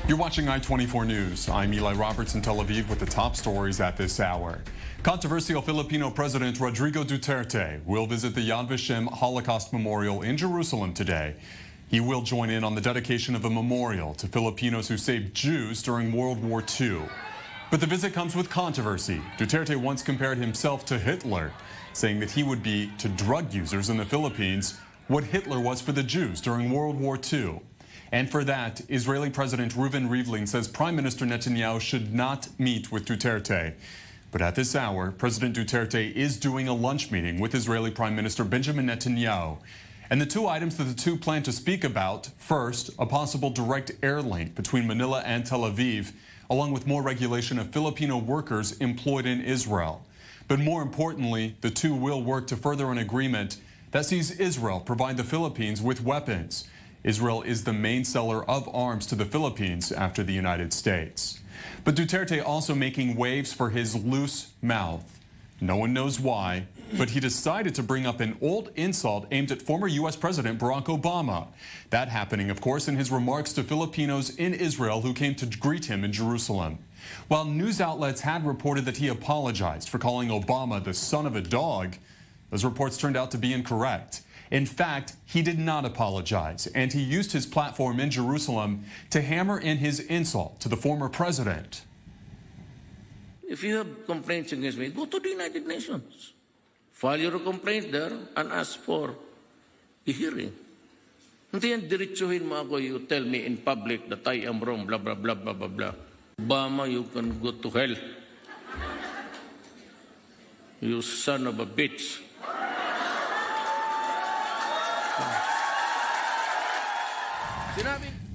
You're watching I-24 News. I'm Eli Roberts in Tel Aviv with the top stories at this hour. Controversial Filipino President Rodrigo Duterte will visit the Yad Vashem Holocaust Memorial in Jerusalem today. He will join in on the dedication of a memorial to Filipinos who saved Jews during World War II. But the visit comes with controversy. Duterte once compared himself to Hitler, saying that he would be to drug users in the Philippines what Hitler was for the Jews during World War II. And for that, Israeli President Reuven Rivlin says Prime Minister Netanyahu should not meet with Duterte. But at this hour, President Duterte is doing a lunch meeting with Israeli Prime Minister Benjamin Netanyahu. And the two items that the two plan to speak about, first, a possible direct air link between Manila and Tel Aviv, along with more regulation of Filipino workers employed in Israel. But more importantly, the two will work to further an agreement that sees Israel provide the Philippines with weapons. Israel is the main seller of arms to the Philippines after the United States. But Duterte also making waves for his loose mouth. No one knows why, but he decided to bring up an old insult aimed at former U.S. President Barack Obama. That happening, of course, in his remarks to Filipinos in Israel who came to greet him in Jerusalem. While news outlets had reported that he apologized for calling Obama the son of a dog, those reports turned out to be incorrect. In fact, he did not apologize, and he used his platform in Jerusalem to hammer in his insult to the former president. If you have complaints against me, go to the United Nations. File your complaint there and ask for a hearing. Hindi yan diretsuhin mo ako, you tell me in public that I am wrong, blah, blah, blah, blah, blah, blah. Obama, you can go to hell. You son of a bitch.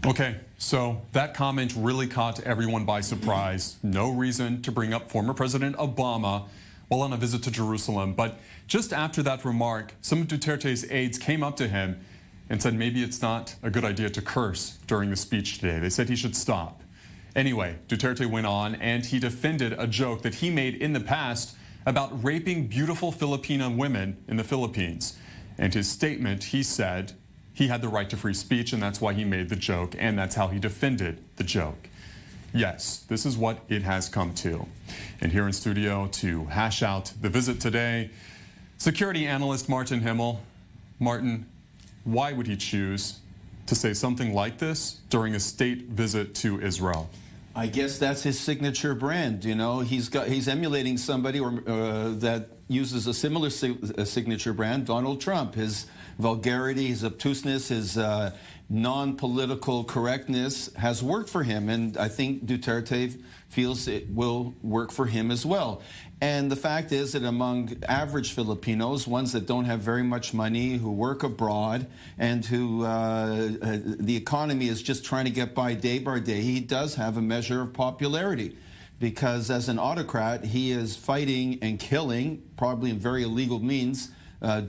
Okay, so that comment really caught everyone by surprise. No reason to bring up former President Obama while on a visit to Jerusalem. But just after that remark, some of Duterte's aides came up to him and said maybe it's not a good idea to curse during the speech today. They said he should stop. Anyway, Duterte went on and he defended a joke that he made in the past about raping beautiful Filipino women in the Philippines. And his statement, he said, he had the right to free speech, and that's why he made the joke, and that's how he defended the joke. Yes, this is what it has come to. And here in studio to hash out the visit today, security analyst Martin Hamel. Martin, why would he choose to say something like this during a state visit to Israel? I guess that's his signature brand. You know, he's emulating somebody that uses a similar signature brand, Donald Trump. His vulgarity, his obtuseness, his non-political correctness has worked for him, and I think Duterte feels it will work for him as well. And the fact is that among average Filipinos, ones that don't have very much money, who work abroad, and who the economy is just trying to get by day, he does have a measure of popularity. Because as an autocrat, he is fighting and killing, probably in very illegal means,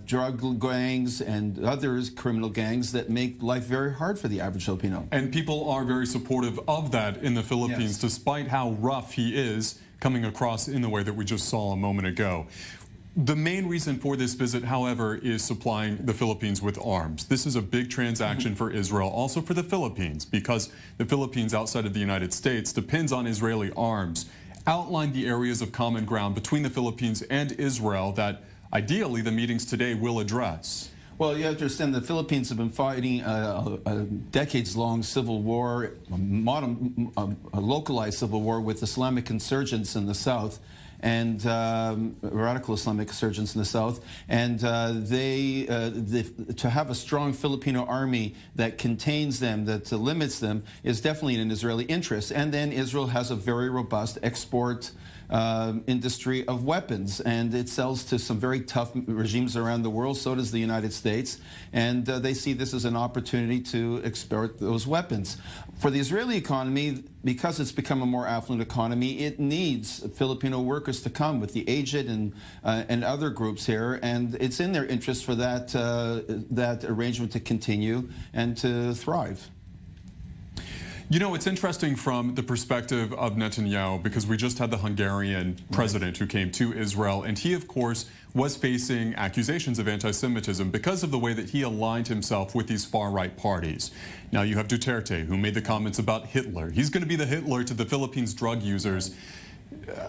drug gangs and other criminal gangs that make life very hard for the average Filipino. And people are very supportive of that in the Philippines, yes, despite how rough he is coming across in the way that we just saw a moment ago. The main reason for this visit, however, is supplying the Philippines with arms. This is a big transaction for Israel, also for the Philippines, because the Philippines outside of the United States depends on Israeli arms. Outline the areas of common ground between the Philippines and Israel that ideally the meetings today will address. Well, you have to understand the Philippines have been fighting a decades-long civil war, a localized civil war with Islamic insurgents in the south, and radical Islamic insurgents in the south, and to have a strong Filipino army that contains them, that limits them, is definitely in Israeli interest. And then Israel has a very robust export industry of weapons, and it sells to some very tough regimes around the world. So does the United States, and they see this as an opportunity to export those weapons. For the Israeli economy, because it's become a more affluent economy, it needs Filipino workers to come, with the aged and other groups here, and it's in their interest for that arrangement to continue and to thrive. You know, it's interesting from the perspective of Netanyahu because we just had the Hungarian president who came to Israel, and he, of course, was facing accusations of anti-Semitism because of the way that he aligned himself with these far-right parties. Now you have Duterte, who made the comments about Hitler. He's going to be the Hitler to the Philippines drug users.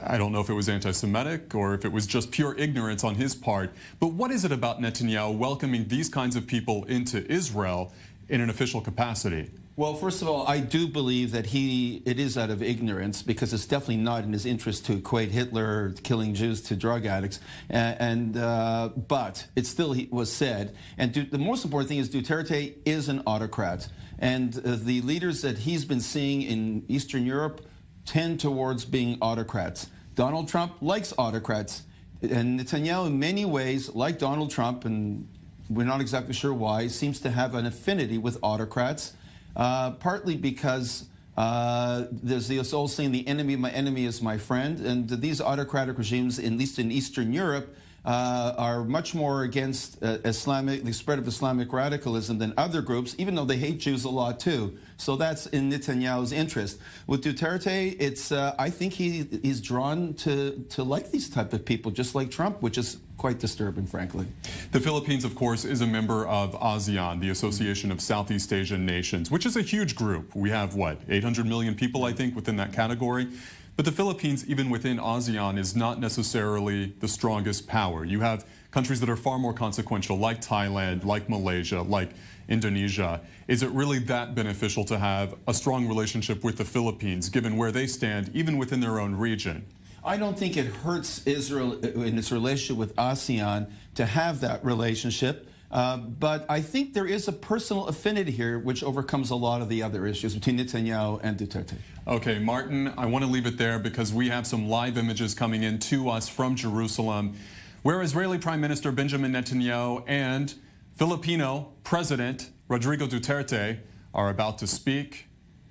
I don't know if it was anti-Semitic or if it was just pure ignorance on his part, but what is it about Netanyahu welcoming these kinds of people into Israel in an official capacity? Well, first of all, I do believe that it is out of ignorance, because it's definitely not in his interest to equate Hitler killing Jews to drug addicts. But it still was said. And the most important thing is Duterte is an autocrat. And the leaders that he's been seeing in Eastern Europe tend towards being autocrats. Donald Trump likes autocrats. And Netanyahu, in many ways, like Donald Trump, and we're not exactly sure why, seems to have an affinity with autocrats. Partly because there's the old saying, the enemy of my enemy is my friend. And these autocratic regimes, at least in Eastern Europe, are much more against the spread of Islamic radicalism than other groups, even though they hate Jews a lot too. So that's in Netanyahu's interest. With Duterte, I think he's drawn to like these type of people, just like Trump, which is quite disturbing, frankly. The Philippines, of course, is a member of ASEAN, the Association of Southeast Asian Nations, which is a huge group. We have, what, 800 million people, I think, within that category. But the Philippines, even within ASEAN, is not necessarily the strongest power. You have countries that are far more consequential, like Thailand, like Malaysia, like Indonesia. Is it really that beneficial to have a strong relationship with the Philippines, given where they stand, even within their own region? I don't think it hurts Israel in its relationship with ASEAN to have that relationship. But I think there is a personal affinity here which overcomes a lot of the other issues between Netanyahu and Duterte. Okay, Martin, I want to leave it there because we have some live images coming in to us from Jerusalem, where Israeli Prime Minister Benjamin Netanyahu and Filipino President Rodrigo Duterte are about to speak.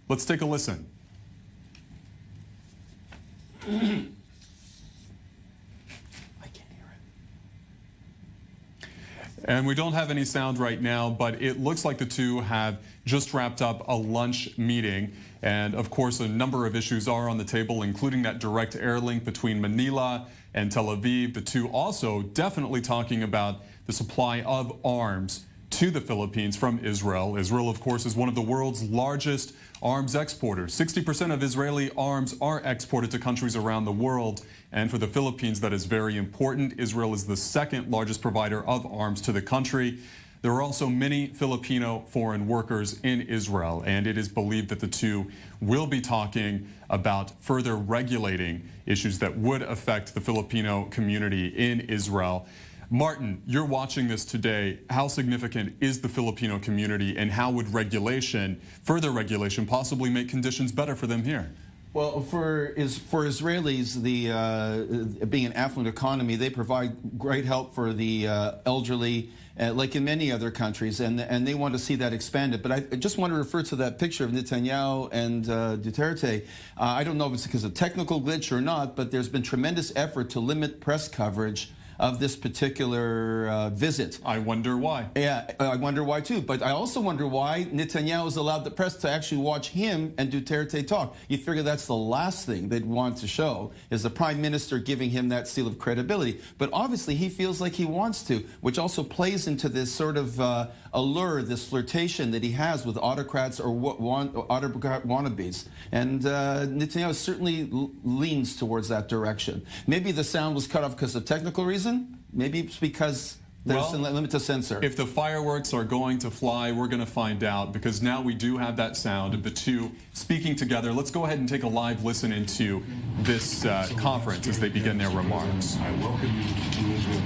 Let's take a listen. And we don't have any sound right now, but it looks like the two have just wrapped up a lunch meeting. And of course, a number of issues are on the table, including that direct air link between Manila and Tel Aviv. The two also definitely talking about the supply of arms to the Philippines from Israel. Israel, of course, is one of the world's largest arms exporters. 60% of Israeli arms are exported to countries around the world. And for the Philippines, that is very important. Israel is the second largest provider of arms to the country. There are also many Filipino foreign workers in Israel, and it is believed that the two will be talking about further regulating issues that would affect the Filipino community in Israel. Martin, you're watching this today. How significant is the Filipino community, and how would further regulation, possibly make conditions better for them here? Well, for Israelis, being an affluent economy, they provide great help for the elderly, like in many other countries, and they want to see that expanded. But I just want to refer to that picture of Netanyahu and Duterte. I don't know if it's because of technical glitch or not, but there's been tremendous effort to limit press coverage of this particular visit. I wonder why. Yeah, I wonder why too. But I also wonder why Netanyahu has allowed the press to actually watch him and Duterte talk. You figure that's the last thing they'd want to show, is the prime minister giving him that seal of credibility. But obviously he feels like he wants to, which also plays into this sort of allure, this flirtation that he has with autocrats or autocrat wannabes. And Netanyahu certainly leans towards that direction. Maybe the sound was cut off because of technical reasons. Maybe it's because there's a limit to censor. If the fireworks are going to fly, we're going to find out, because now we do have that sound of the two speaking together. Let's go ahead and take a live listen into this conference as they begin their remarks. I welcome you to Israel.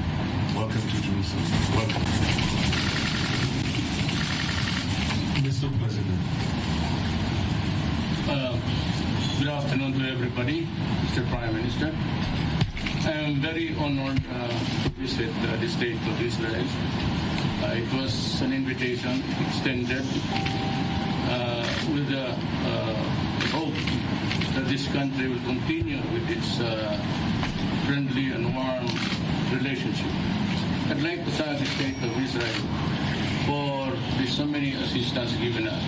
Welcome to Jerusalem. Welcome. Mr. President. Good afternoon to everybody, Mr. Prime Minister. I am very honored to visit the state of Israel. It was an invitation extended with the hope that this country will continue with its friendly and warm relationship. I'd like to thank the state of Israel for the so many assistance given us.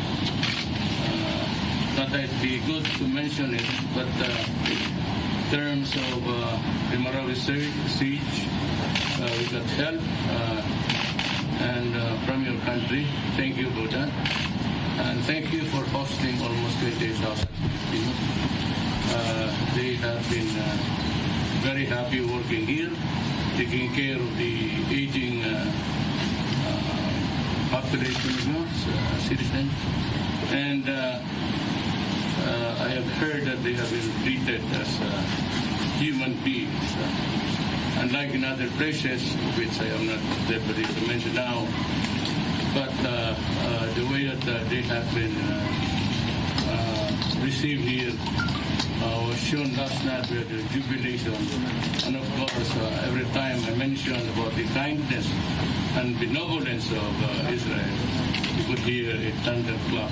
Not that it'd be good to mention it, but in terms of the Marawi siege, we got help and from your country. Thank you for that. And thank you for hosting almost 28,000 people. They have been very happy working here, taking care of the aging population, citizens. And I have heard that they have been treated as human beings. Unlike in other places, which I am not liberty to mention now, but the way that they have been received here was shown last night with the jubilation. And of course, every time I mention about the kindness and benevolence of Israel, you could hear a thunderclap.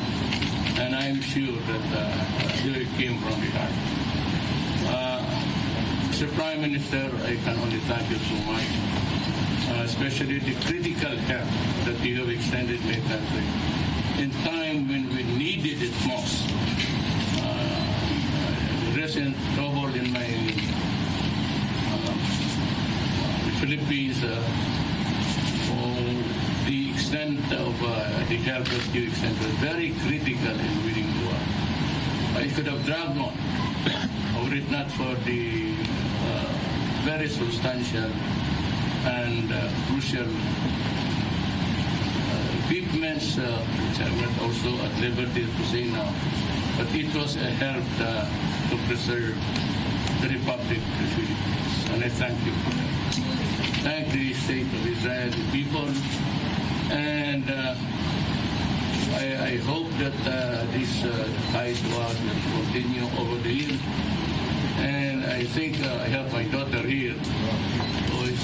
And I'm sure that it came from the heart. Mr. Prime Minister, I can only thank you so much, especially the critical help that you have extended my country in time when we needed it most. The recent trouble in my Philippines, the extent of the help that you extended was very critical in winning the war. I could have dragged on, were it not for the very substantial and crucial equipments, which I'm not also at liberty to say now, but it was a help to preserve the Republic of the Philippines. And I thank you for that. Thank the state of Israel, the people, and I hope that this ties will continue over the years. And I think I have my daughter here, who is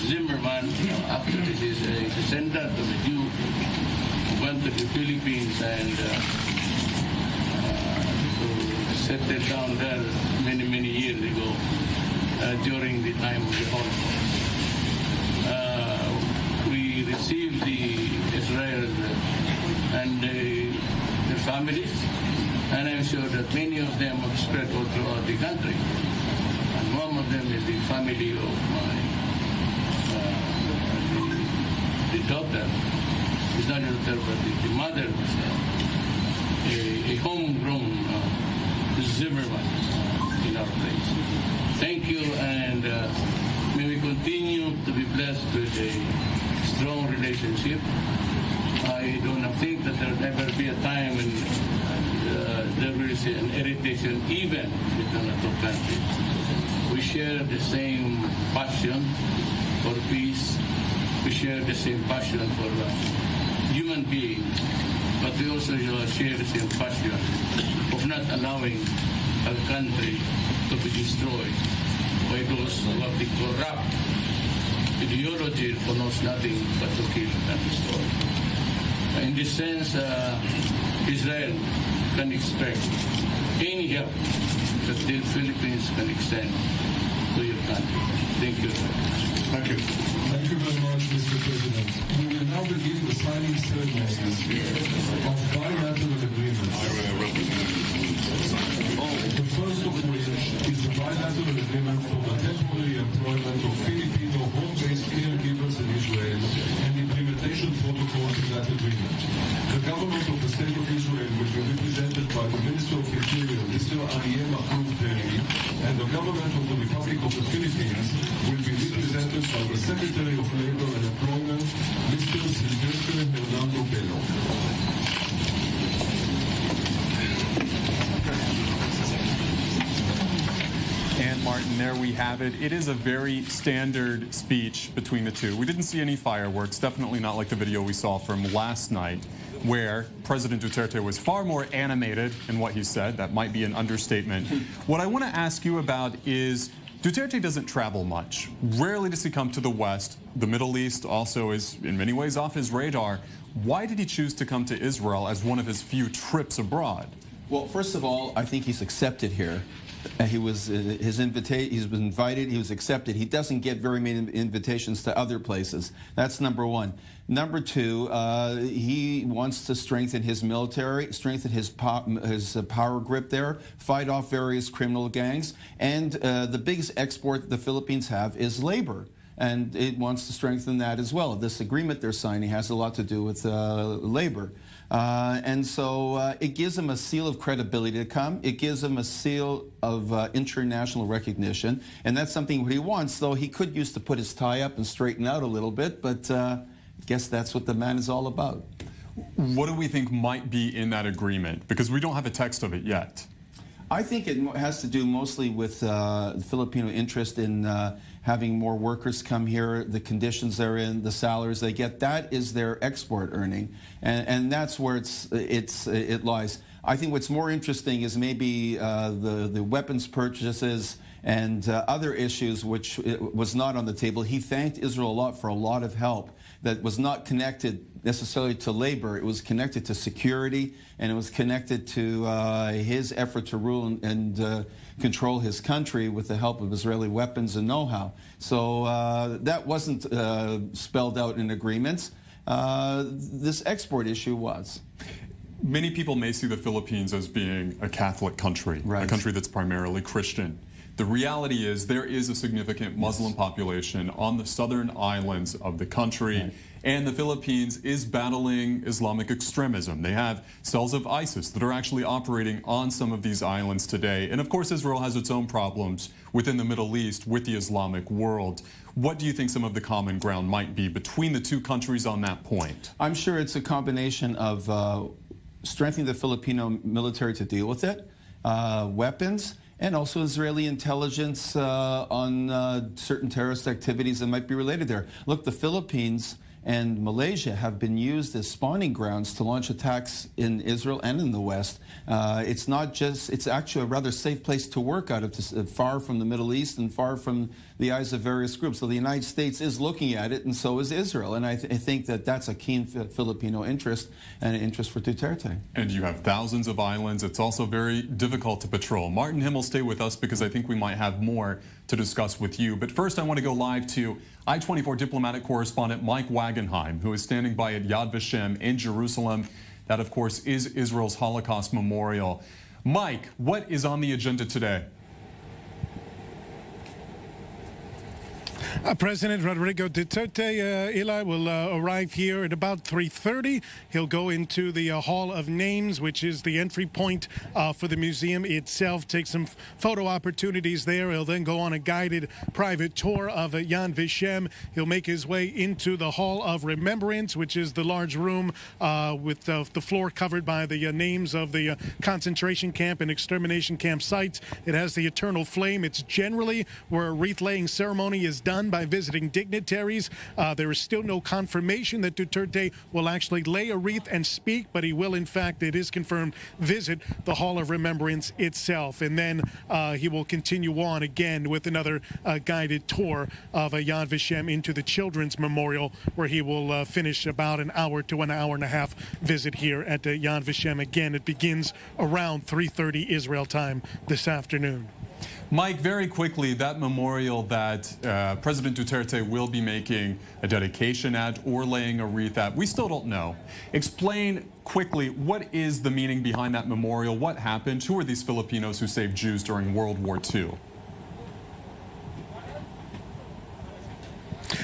Zimmerman. After this is a descendant of a Jew who went to the Philippines and settled down there many years ago during the time of the Holocaust. We received the Israel and their families, and I'm sure that many of them have spread all throughout the country. And one of them is the family of my the daughter. It's not a daughter, but the mother was a homegrown Zimmerman in our place. Thank you, and may we continue to be blessed with a strong relationship. I don't think that there will ever be a time when there will be an irritation even between the two countries. We share the same passion for peace. We share the same passion for human beings, but we also share the same passion of not allowing our country to be destroyed by those who have the corrupt ideology who knows nothing but to kill and destroy. In this sense, Israel can expect any help that the Philippines can extend to your country. Thank you. Thank you. Thank you very much, Mr. President. We will now begin the signing ceremonies of bilateral agreements. The first of which is the bilateral agreement for the temporary employment of Filipino home-based caregivers in Israel and the implementation protocol to that agreement. The government of the State of Israel will be represented by the Minister of Interior, Mr. Duterte, and the government of the Republic of the Philippines will be represented by the Secretary of Labor and Employment, Mr. Hernando Bello. And Martin, there we have it. It is a very standard speech between the two. We didn't see any fireworks, definitely not like the video we saw from last night, where President Duterte was far more animated in what he said. That might be an understatement. What I want to ask you about is Duterte doesn't travel much. Rarely does he come to the West. The Middle East also is in many ways off his radar. Why did he choose to come to Israel as one of his few trips abroad? Well, first of all, I think he's accepted here. He was he's been invited, he was accepted. He doesn't get very many invitations to other places. That's number one. Number two, he wants to strengthen his military, strengthen his power grip there, fight off various criminal gangs, and the biggest export the Philippines have is labor. And it wants to strengthen that as well. This agreement they're signing has a lot to do with labor. And so it gives him a seal of credibility to come. It gives him a seal of international recognition. And that's something what he wants, though he could use to put his tie up and straighten out a little bit. But I guess that's what the man is all about. What do we think might be in that agreement? Because we don't have a text of it yet. I think it has to do mostly with the Filipino interest in having more workers come here, the conditions they're in, the salaries they get. That is their export earning, and that's where it lies. I think what's more interesting is maybe the weapons purchases and other issues, which was not on the table. He thanked Israel a lot for a lot of help that was not connected necessarily to labor. It was connected to security, and it was connected to his effort to rule and control his country with the help of Israeli weapons and know-how. So that wasn't spelled out in agreements. This export issue was. Many people may see the Philippines as being a Catholic country, right, a country that's primarily Christian. The reality is there is a significant Muslim population on the southern islands of the country, right, and the Philippines is battling Islamic extremism. They have cells of ISIS that are actually operating on some of these islands today. And of course, Israel has its own problems within the Middle East with the Islamic world. What do you think some of the common ground might be between the two countries on that point? I'm sure it's a combination of strengthening the Filipino military to deal with it, weapons, and also Israeli intelligence on certain terrorist activities that might be related there. Look, the Philippines and Malaysia have been used as spawning grounds to launch attacks in Israel and in the West. It's not just, it's actually a rather safe place to work out of, far from the Middle East and far from the eyes of various groups. So the United States is looking at it, and so is Israel. And I think that that's a keen Filipino interest and an interest for Duterte. And you have thousands of islands. It's also very difficult to patrol. Martin Hamel, stay with us because I think we might have more to discuss with you. But first, I want to go live to I-24 diplomatic correspondent Mike Wagenheim, who is standing by at Yad Vashem in Jerusalem. That, of course, is Israel's Holocaust Memorial. Mike, what is on the agenda today? President Rodrigo Duterte, Eli, will arrive here at about 3:30. He'll go into the Hall of Names, which is the entry point for the museum itself, take some photo opportunities there. He'll then go on a guided private tour of Yad Vashem. He'll make his way into the Hall of Remembrance, which is the large room with the floor covered by the names of the concentration camp and extermination camp sites. It has the eternal flame. It's generally where a wreath-laying ceremony is done by visiting dignitaries. There is still no confirmation that Duterte will actually lay a wreath and speak, but he will, in fact, it is confirmed, visit the Hall of Remembrance itself. And then he will continue on again with another guided tour of Yad Vashem into the Children's Memorial, where he will finish about an hour to an hour and a half visit here at Yad Vashem. Again, it begins around 3:30 Israel time this afternoon. Mike, very quickly, that memorial that President Duterte will be making a dedication at or laying a wreath at, we still don't know. Explain quickly, what is the meaning behind that memorial? What happened? Who are these Filipinos who saved Jews during World War II?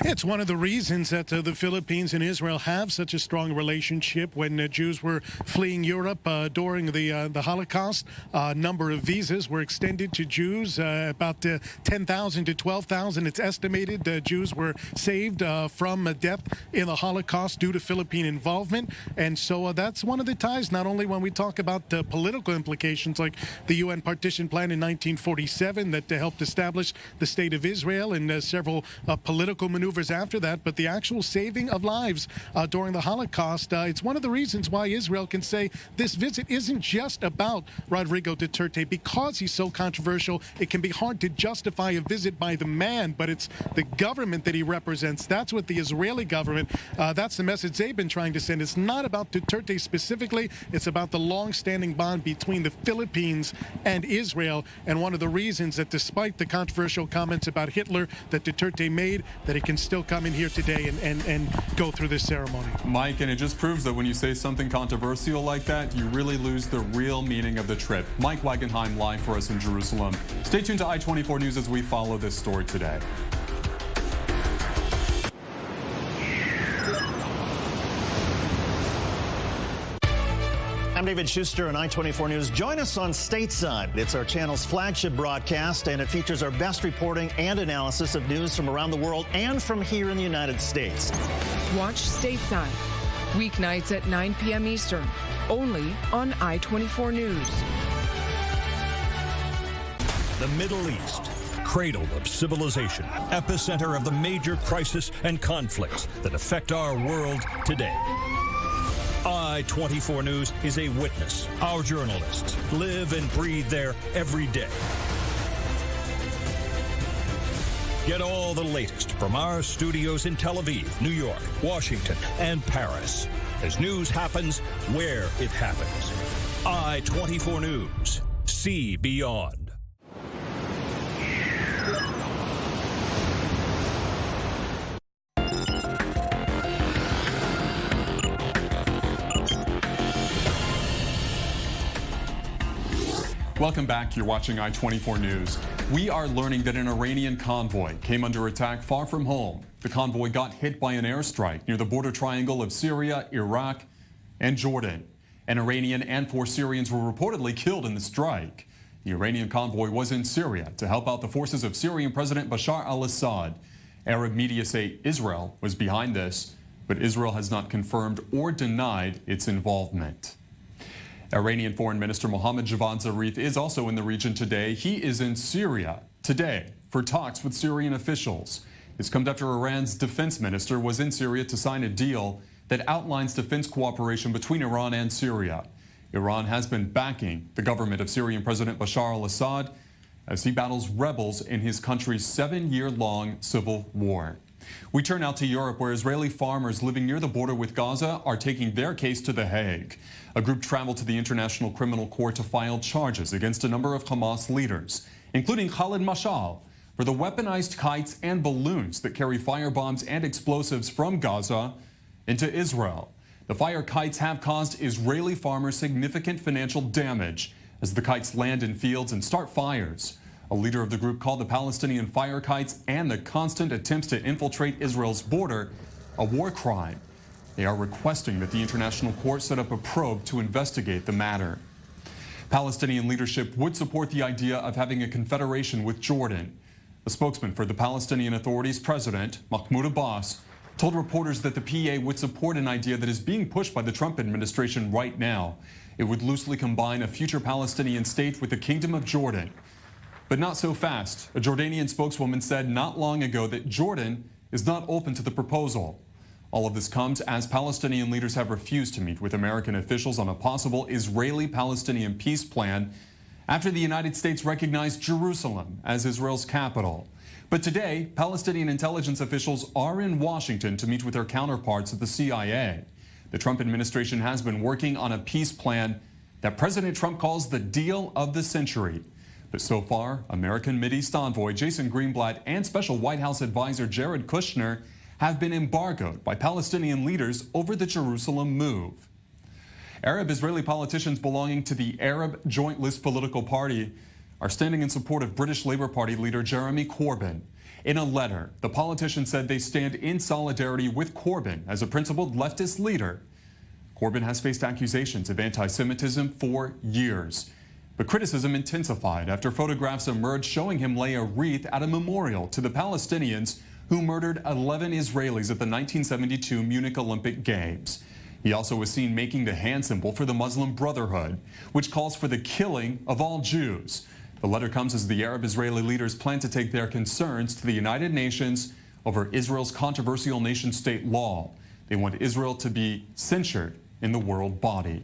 It's one of the reasons that the Philippines and Israel have such a strong relationship. When Jews were fleeing Europe during the Holocaust, a number of visas were extended to Jews. About 10,000 to 12,000, it's estimated, Jews were saved from death in the Holocaust due to Philippine involvement. And so that's one of the ties, not only when we talk about political implications like the UN Partition Plan in 1947 that helped establish the State of Israel and several political maneuvers maneuvers after that, but the actual saving of lives during the Holocaust, it's one of the reasons why Israel can say this visit isn't just about Rodrigo Duterte. Because he's so controversial, it can be hard to justify a visit by the man, but it's the government that he represents. That's what the Israeli government, that's the message they've been trying to send. It's not about Duterte specifically. It's about the long-standing bond between the Philippines and Israel, and one of the reasons that despite the controversial comments about Hitler that Duterte made, that he can still come in here today and go through this ceremony. Mike, and it just proves that when you say something controversial like that, you really lose the real meaning of the trip. Mike Wagenheim live for us in Jerusalem. Stay tuned to I-24 News as we follow this story today. I'm David Schuster on I-24 News. Join us on Stateside. It's our channel's flagship broadcast, and it features our best reporting and analysis of news from around the world and from here in the United States. Watch Stateside, weeknights at 9 p.m. Eastern, only on I-24 News. The Middle East, cradle of civilization, epicenter of the major crisis and conflicts that affect our world today. I-24 News is a witness. Our journalists live and breathe there every day. Get all the latest from our studios in Tel Aviv, New York, Washington, and Paris. As news happens where it happens. I-24 News. See beyond. Welcome back. You're watching I-24 News. We are learning that an Iranian convoy came under attack far from home. The convoy got hit by an airstrike near the border triangle of Syria, Iraq, and Jordan. An Iranian and 4 Syrians were reportedly killed in the strike. The Iranian convoy was in Syria to help out the forces of Syrian President Bashar al-Assad. Arab media say Israel was behind this, but Israel has not confirmed or denied its involvement. Iranian Foreign Minister Mohammad Javad Zarif is also in the region today. He is in Syria today for talks with Syrian officials. This comes after Iran's defense minister was in Syria to sign a deal that outlines defense cooperation between Iran and Syria. Iran has been backing the government of Syrian President Bashar al-Assad as he battles rebels in his country's 7-year-long civil war. We turn now to Europe, where Israeli farmers living near the border with Gaza are taking their case to The Hague. A group traveled to the International Criminal Court to file charges against a number of Hamas leaders, including Khalid Mashal, for the weaponized kites and balloons that carry firebombs and explosives from Gaza into Israel. The fire kites have caused Israeli farmers significant financial damage as the kites land in fields and start fires. A leader of the group called the Palestinian fire kites and the constant attempts to infiltrate Israel's border a war crime. They are requesting that the International Court set up a probe to investigate the matter. Palestinian leadership would support the idea of having a confederation with Jordan. A spokesman for the Palestinian Authority's president, Mahmoud Abbas, told reporters that the PA would support an idea that is being pushed by the Trump administration right now. It would loosely combine a future Palestinian state with the Kingdom of Jordan. But not so fast. A Jordanian spokeswoman said not long ago that Jordan is not open to the proposal. All of this comes as Palestinian leaders have refused to meet with American officials on a possible Israeli-Palestinian peace plan after the United States recognized Jerusalem as Israel's capital. But today, Palestinian intelligence officials are in Washington to meet with their counterparts at the CIA. The Trump administration has been working on a peace plan that President Trump calls the deal of the century. But so far, American Mideast envoy Jason Greenblatt and special White House advisor Jared Kushner have been embargoed by Palestinian leaders over the Jerusalem move. Arab Israeli politicians belonging to the Arab Joint List political party are standing in support of British Labour Party leader Jeremy Corbyn. In a letter, the politician said they stand in solidarity with Corbyn as a principled leftist leader. Corbyn has faced accusations of anti-Semitism for years. But criticism intensified after photographs emerged showing him lay a wreath at a memorial to the Palestinians who murdered 11 Israelis at the 1972 Munich Olympic Games. He also was seen making the hand symbol for the Muslim Brotherhood, which calls for the killing of all Jews. The letter comes as the Arab Israeli leaders plan to take their concerns to the United Nations, over Israel's controversial nation-state law. They want Israel to be censured in the world body.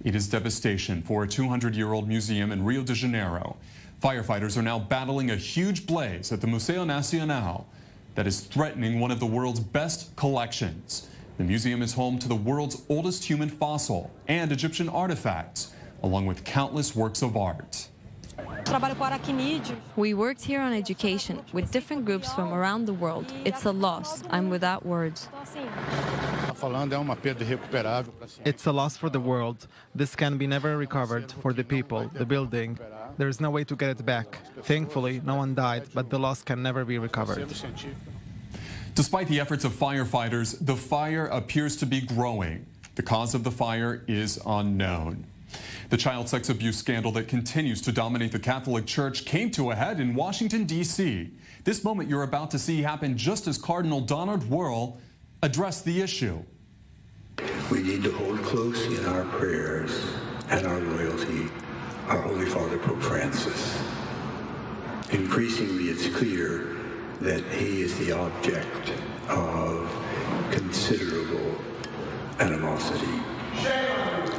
It is devastation for a 200-year-old museum in Rio de Janeiro. Firefighters are now battling a huge blaze at the Museu Nacional that is threatening one of the world's best collections. The museum is home to the world's oldest human fossil and Egyptian artifacts, along with countless works of art. We worked here on education with different groups from around the world. It's a loss. I'm without words. It's a loss for the world. This can be never recovered for the people, the building. There is no way to get it back. Thankfully, no one died, but the loss can never be recovered. Despite the efforts of firefighters, the fire appears to be growing. The cause of the fire is unknown. The child sex abuse scandal that continues to dominate the Catholic Church came to a head in Washington, D.C. This moment you're about to see happened just as Cardinal Donald Wuerl addressed the issue. We need to hold close in our prayers and our loyalty our Holy Father Pope Francis. Increasingly, it's clear that he is the object of considerable animosity.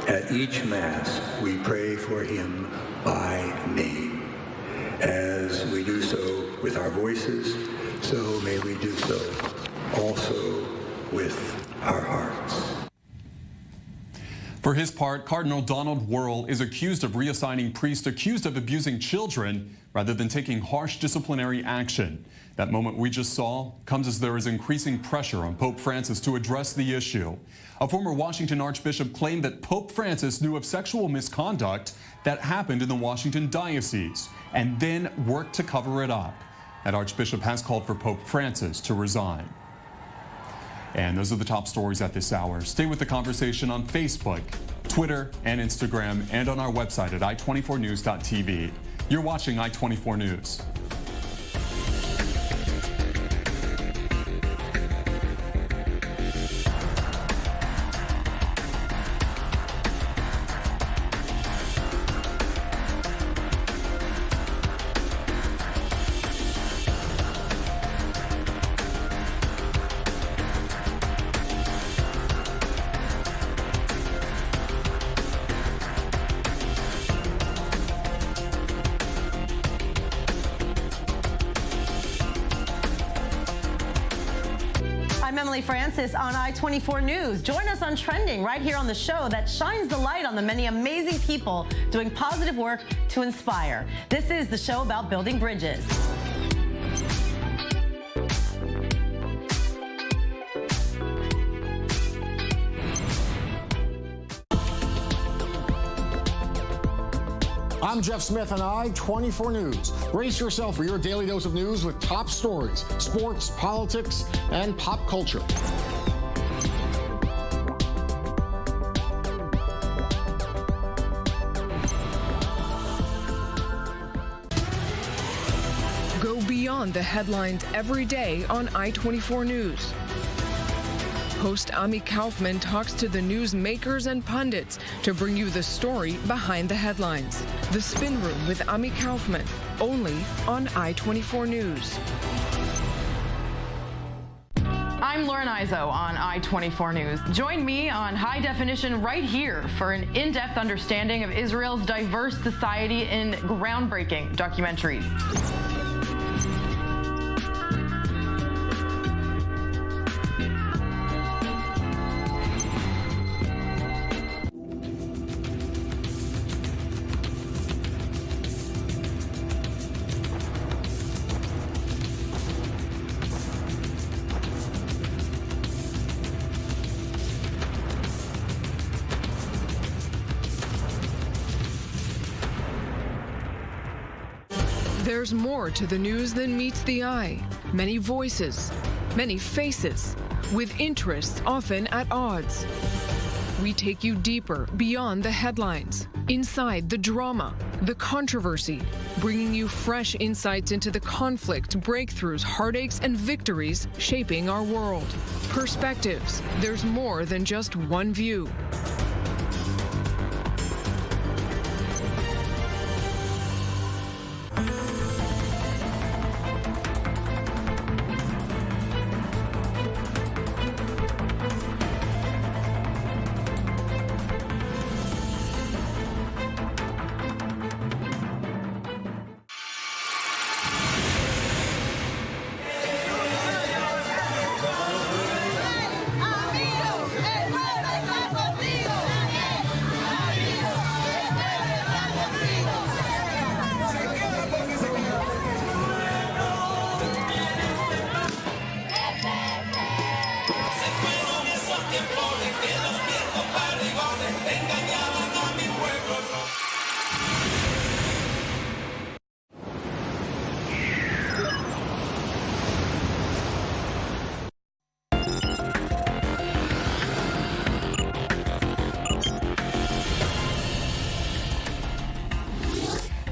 At each Mass, we pray for him by name. As we do so with our voices, so may we do so also with our hearts. For his part, Cardinal Donald Wuerl is accused of reassigning priests accused of abusing children rather than taking harsh disciplinary action. That moment we just saw comes as there is increasing pressure on Pope Francis to address the issue. A former Washington Archbishop claimed that Pope Francis knew of sexual misconduct that happened in the Washington diocese and then worked to cover it up. That Archbishop has called for Pope Francis to resign. And those are the top stories at this hour. Stay with the conversation on Facebook, Twitter, and Instagram, and on our website at i24news.tv. You're watching i24 News. Francis on i24 News. Join us on Trending right here on the show that shines the light on the many amazing people doing positive work to inspire. This is the show about building bridges. I'm Jeff Smith on i24 News. Brace yourself for your daily dose of news with top stories, sports, politics, and pop culture. Go beyond the headlines every day on i24 News. Host Ami Kaufman talks to the news makers and pundits to bring you the story behind the headlines. The Spin Room with Ami Kaufman, only on i24 News. I'm Lauren Izzo on i24 News. Join me on High Definition right here for an in-depth understanding of Israel's diverse society in groundbreaking documentaries. There's more to the news than meets the eye. Many voices, many faces, with interests often at odds. We take you deeper beyond the headlines, inside the drama, the controversy, bringing you fresh insights into the conflict, breakthroughs, heartaches, and victories shaping our world. Perspectives. There's more than just one view.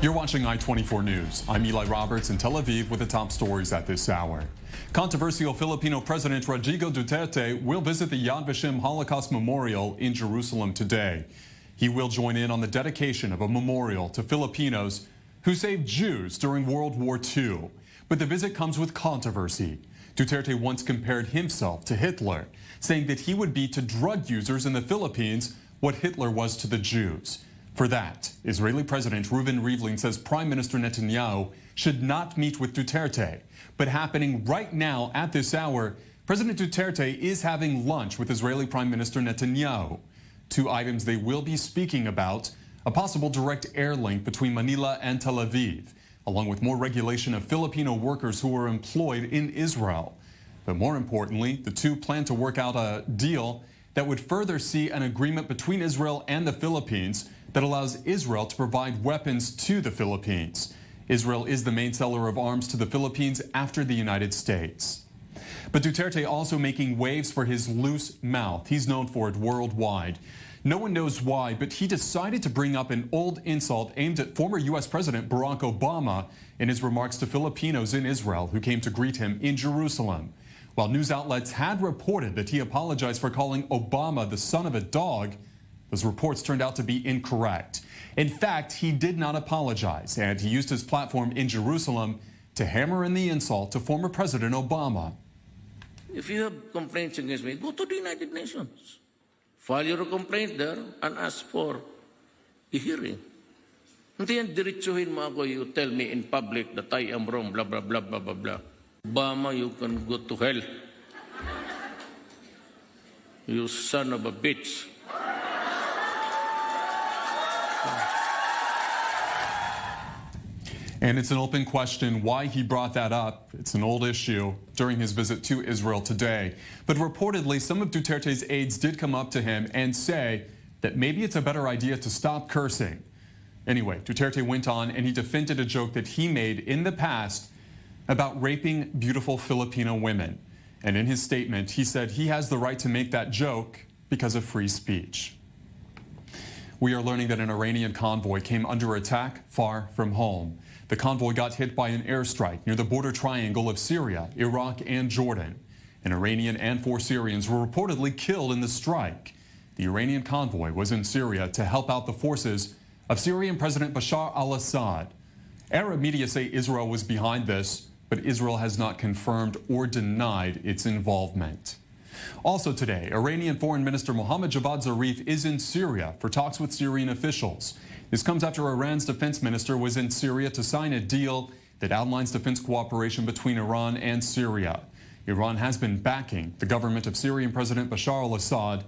You're watching I-24 News. I'm Eli Roberts in Tel Aviv with the top stories at this hour. Controversial Filipino President Rodrigo Duterte will visit the Yad Vashem Holocaust Memorial in Jerusalem today. He will join in on the dedication of a memorial to Filipinos who saved Jews during World War II. But the visit comes with controversy. Duterte once compared himself to Hitler, saying that he would be to drug users in the Philippines what Hitler was to the Jews. For that, Israeli President Reuven Rivlin says Prime Minister Netanyahu should not meet with Duterte. But happening right now at this hour, President Duterte is having lunch with Israeli Prime Minister Netanyahu. Two items they will be speaking about: a possible direct air link between Manila and Tel Aviv, along with more regulation of Filipino workers who are employed in Israel. But more importantly, the two plan to work out a deal that would further see an agreement between Israel and the Philippines that allows Israel to provide weapons to the Philippines. Israel is the main seller of arms to the Philippines after the United States. But Duterte also making waves for his loose mouth. He's known for it worldwide. No one knows why, but he decided to bring up an old insult aimed at former U.S. President Barack Obama in his remarks to Filipinos in Israel who came to greet him in Jerusalem. While news outlets had reported that he apologized for calling Obama the son of a dog, those reports turned out to be incorrect. In fact, he did not apologize, and he used his platform in Jerusalem to hammer in the insult to former President Obama. If you have complaints against me, go to the United Nations. File your complaint there and ask for a hearing. Hindi yan diretsuhin mo ako, you tell me in public that I am wrong, blah, blah, blah, blah, blah, blah. Obama, you can go to hell. You son of a bitch. And it's an open question why he brought that up. It's an old issue during his visit to Israel today. But reportedly, some of Duterte's aides did come up to him and say that maybe it's a better idea to stop cursing. Anyway, Duterte went on and he defended a joke that he made in the past about raping beautiful Filipino women. And in his statement, he said he has the right to make that joke because of free speech. We are learning that an Iranian convoy came under attack far from home. The convoy got hit by an airstrike near the border triangle of Syria, Iraq, and Jordan. An Iranian and 4 Syrians were reportedly killed in the strike. The Iranian convoy was in Syria to help out the forces of Syrian President Bashar al-Assad. Arab media say Israel was behind this, but Israel has not confirmed or denied its involvement. Also today, Iranian Foreign Minister Mohammad Javad Zarif is in Syria for talks with Syrian officials. This comes after Iran's defense minister was in Syria to sign a deal that outlines defense cooperation between Iran and Syria. Iran has been backing the government of Syrian President Bashar al-Assad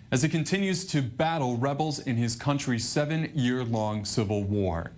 as he continues to battle rebels in his country's 7-year-long civil war.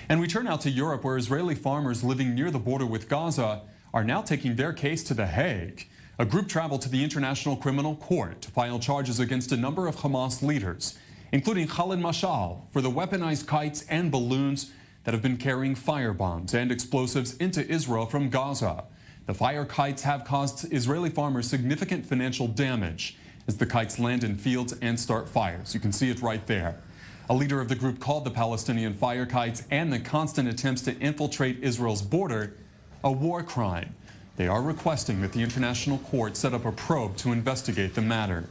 And we turn now to Europe, where Israeli farmers living near the border with Gaza are now taking their case to The Hague. A group traveled to the International Criminal Court to file charges against a number of Hamas leaders, including Khalid Mashal, for the weaponized kites and balloons that have been carrying firebombs and explosives into Israel from Gaza. The fire kites have caused Israeli farmers significant financial damage as the kites land in fields and start fires. You can see it right there. A leader of the group called the Palestinian fire kites and the constant attempts to infiltrate Israel's border a war crime. They are requesting that the International Court set up a probe to investigate the matter.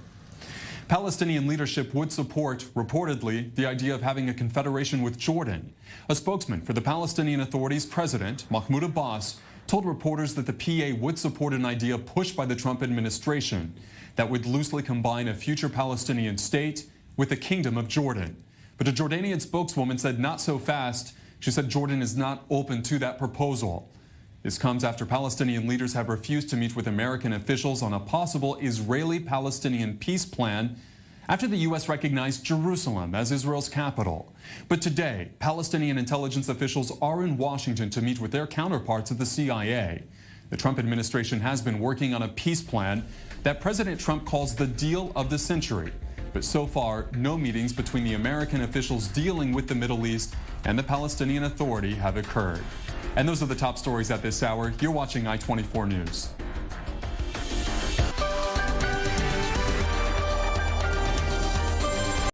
Palestinian leadership would support, reportedly, the idea of having a confederation with Jordan. A spokesman for the Palestinian Authority's president, Mahmoud Abbas, told reporters that the PA would support an idea pushed by the Trump administration that would loosely combine a future Palestinian state with the Kingdom of Jordan. But a Jordanian spokeswoman said not so fast. She said Jordan is not open to that proposal. This comes after Palestinian leaders have refused to meet with American officials on a possible Israeli-Palestinian peace plan after the U.S. recognized Jerusalem as Israel's capital. But today, Palestinian intelligence officials are in Washington to meet with their counterparts at the CIA. The Trump administration has been working on a peace plan that President Trump calls the deal of the century. But so far, no meetings between the American officials dealing with the Middle East and the Palestinian Authority have occurred. And those are the top stories at this hour. You're watching I-24 News.